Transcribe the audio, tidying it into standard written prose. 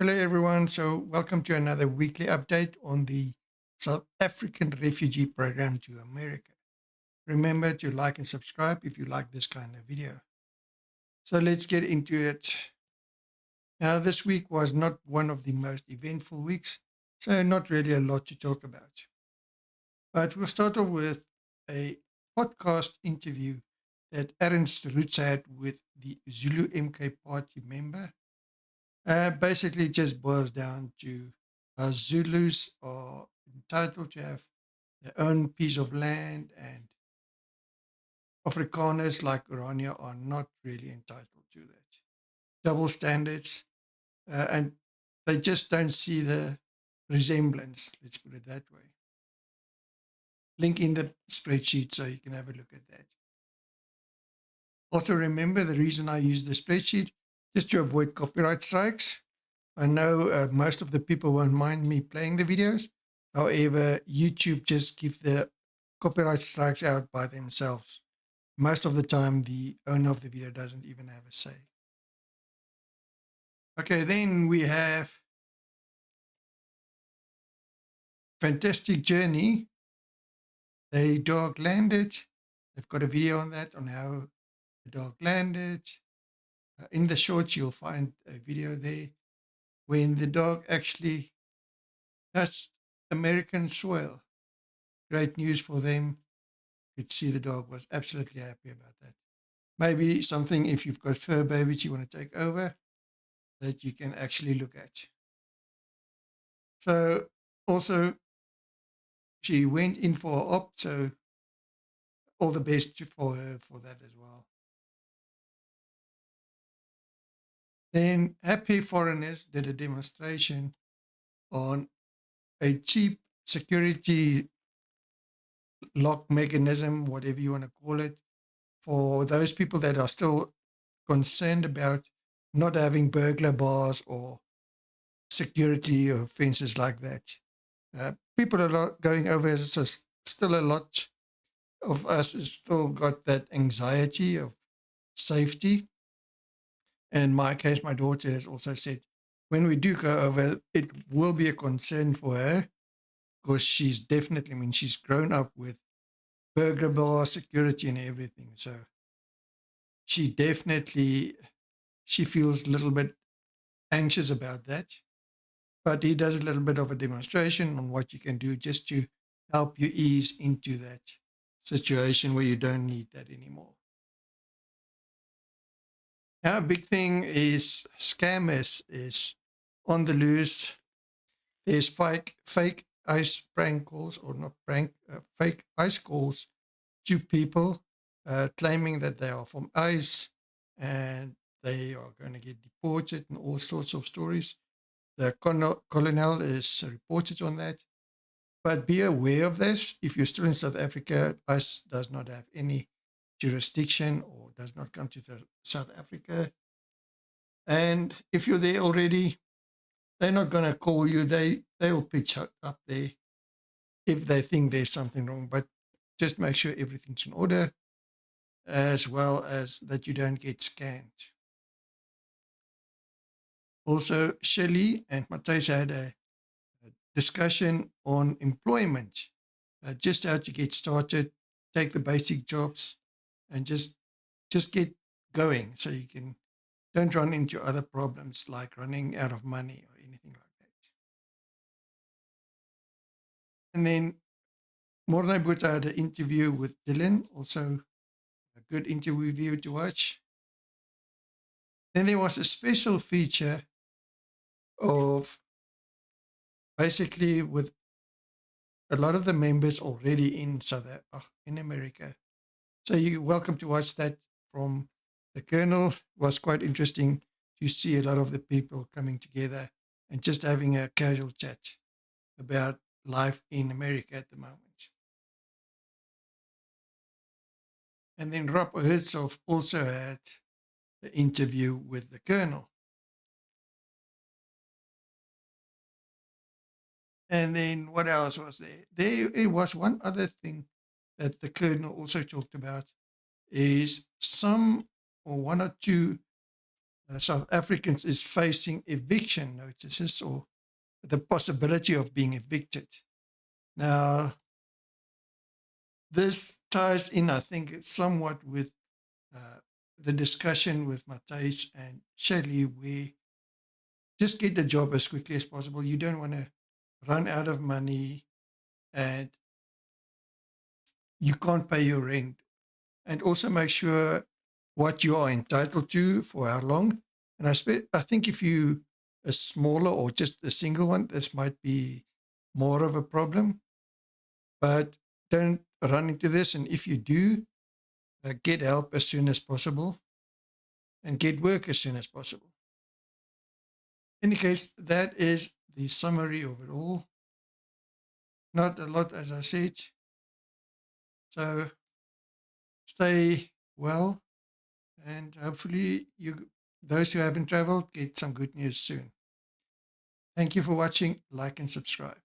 Hello, everyone. So, welcome to another weekly update on the South African refugee program to America. Remember to like and subscribe if you like this kind of video. So, let's get into it. Now, this week was not one of the most eventful weeks, so not really a lot to talk about. But we'll start off with a podcast interview that Ernst Roots had with the Zulu MK Party member. Basically, it just boils down to Zulus are entitled to have their own piece of land, and Afrikaners like Orania are not really entitled to that. Double standards, and they just don't see the resemblance, let's put it that way. Link in the spreadsheet so you can have a look at that. Also, remember the reason I use the spreadsheet just to avoid copyright strikes. I know most of the people won't mind me playing the videos. However, YouTube just give the copyright strikes out by themselves. Most of the time, the owner of the video doesn't even have a say. Okay, then we have Fantastic Journey. The dog landed. They've got a video on that, on how the dog landed. In the shorts, you'll find a video there when the dog actually touched American soil. Great news for them. You could see the dog was absolutely happy about that. Maybe something, if you've got fur babies you want to take over, that you can actually look at. So also, she went in for an op, so all the best for her for that as well. Then Happy Foreigners did a demonstration on a cheap security lock mechanism, whatever you want to call it, for those people that are still concerned about not having burglar bars or security or fences like that. People are not going over, so still a lot of us has still got that anxiety of safety. In my case, my daughter has also said, when we do go over, it will be a concern for her because she's definitely, I mean, she's grown up with burglar bar security and everything. So she definitely, she feels a little bit anxious about that. But he does a little bit of a demonstration on what you can do just to help you ease into that situation where you don't need that anymore. Now, a big thing is scammers is on the loose. There's fake ice prank calls, or not prank, fake ice calls to people claiming that they are from ICE and they are going to get deported and all sorts of stories. The colonel is reported on that. But be aware of this. If you're still in South Africa, ICE does not have any jurisdiction or does not come to South Africa. And if you're there already, they're not going to call you. They'll pitch up there if they think there's something wrong. But just make sure everything's in order, as well as that you don't get scanned. Also, Shelley and Matthijs had a discussion on employment, just how to get started, take the basic jobs, and just get going so you can don't run into other problems like running out of money or anything like that. And then Mornay Butta had an interview with Dylan, also a good interview to watch. Then there was a special feature of basically with a lot of the members already in in America. So you're welcome to watch that from the Colonel. It was quite interesting to see a lot of the people coming together and just having a casual chat about life in America at the moment. And then Rob Herzog also had the interview with the Colonel. And then what else was there? There was one other thing that the Colonel also talked about is some or one or two South Africans is facing eviction notices or the possibility of being evicted. Now, this ties in, I think, somewhat with the discussion with Matthijs and Shelley, where just get the job as quickly as possible. You don't want to run out of money and you can't pay your rent. And also make sure what you are entitled to for how long. And I think if you a smaller or just a single one, this might be more of a problem. But don't run into this. And if you do, get help as soon as possible and get work as soon as possible. In any case, that is the summary of it all. Not a lot, as I said. So stay well, and hopefully those who haven't traveled, get some good news soon. Thank you for watching. Like and subscribe.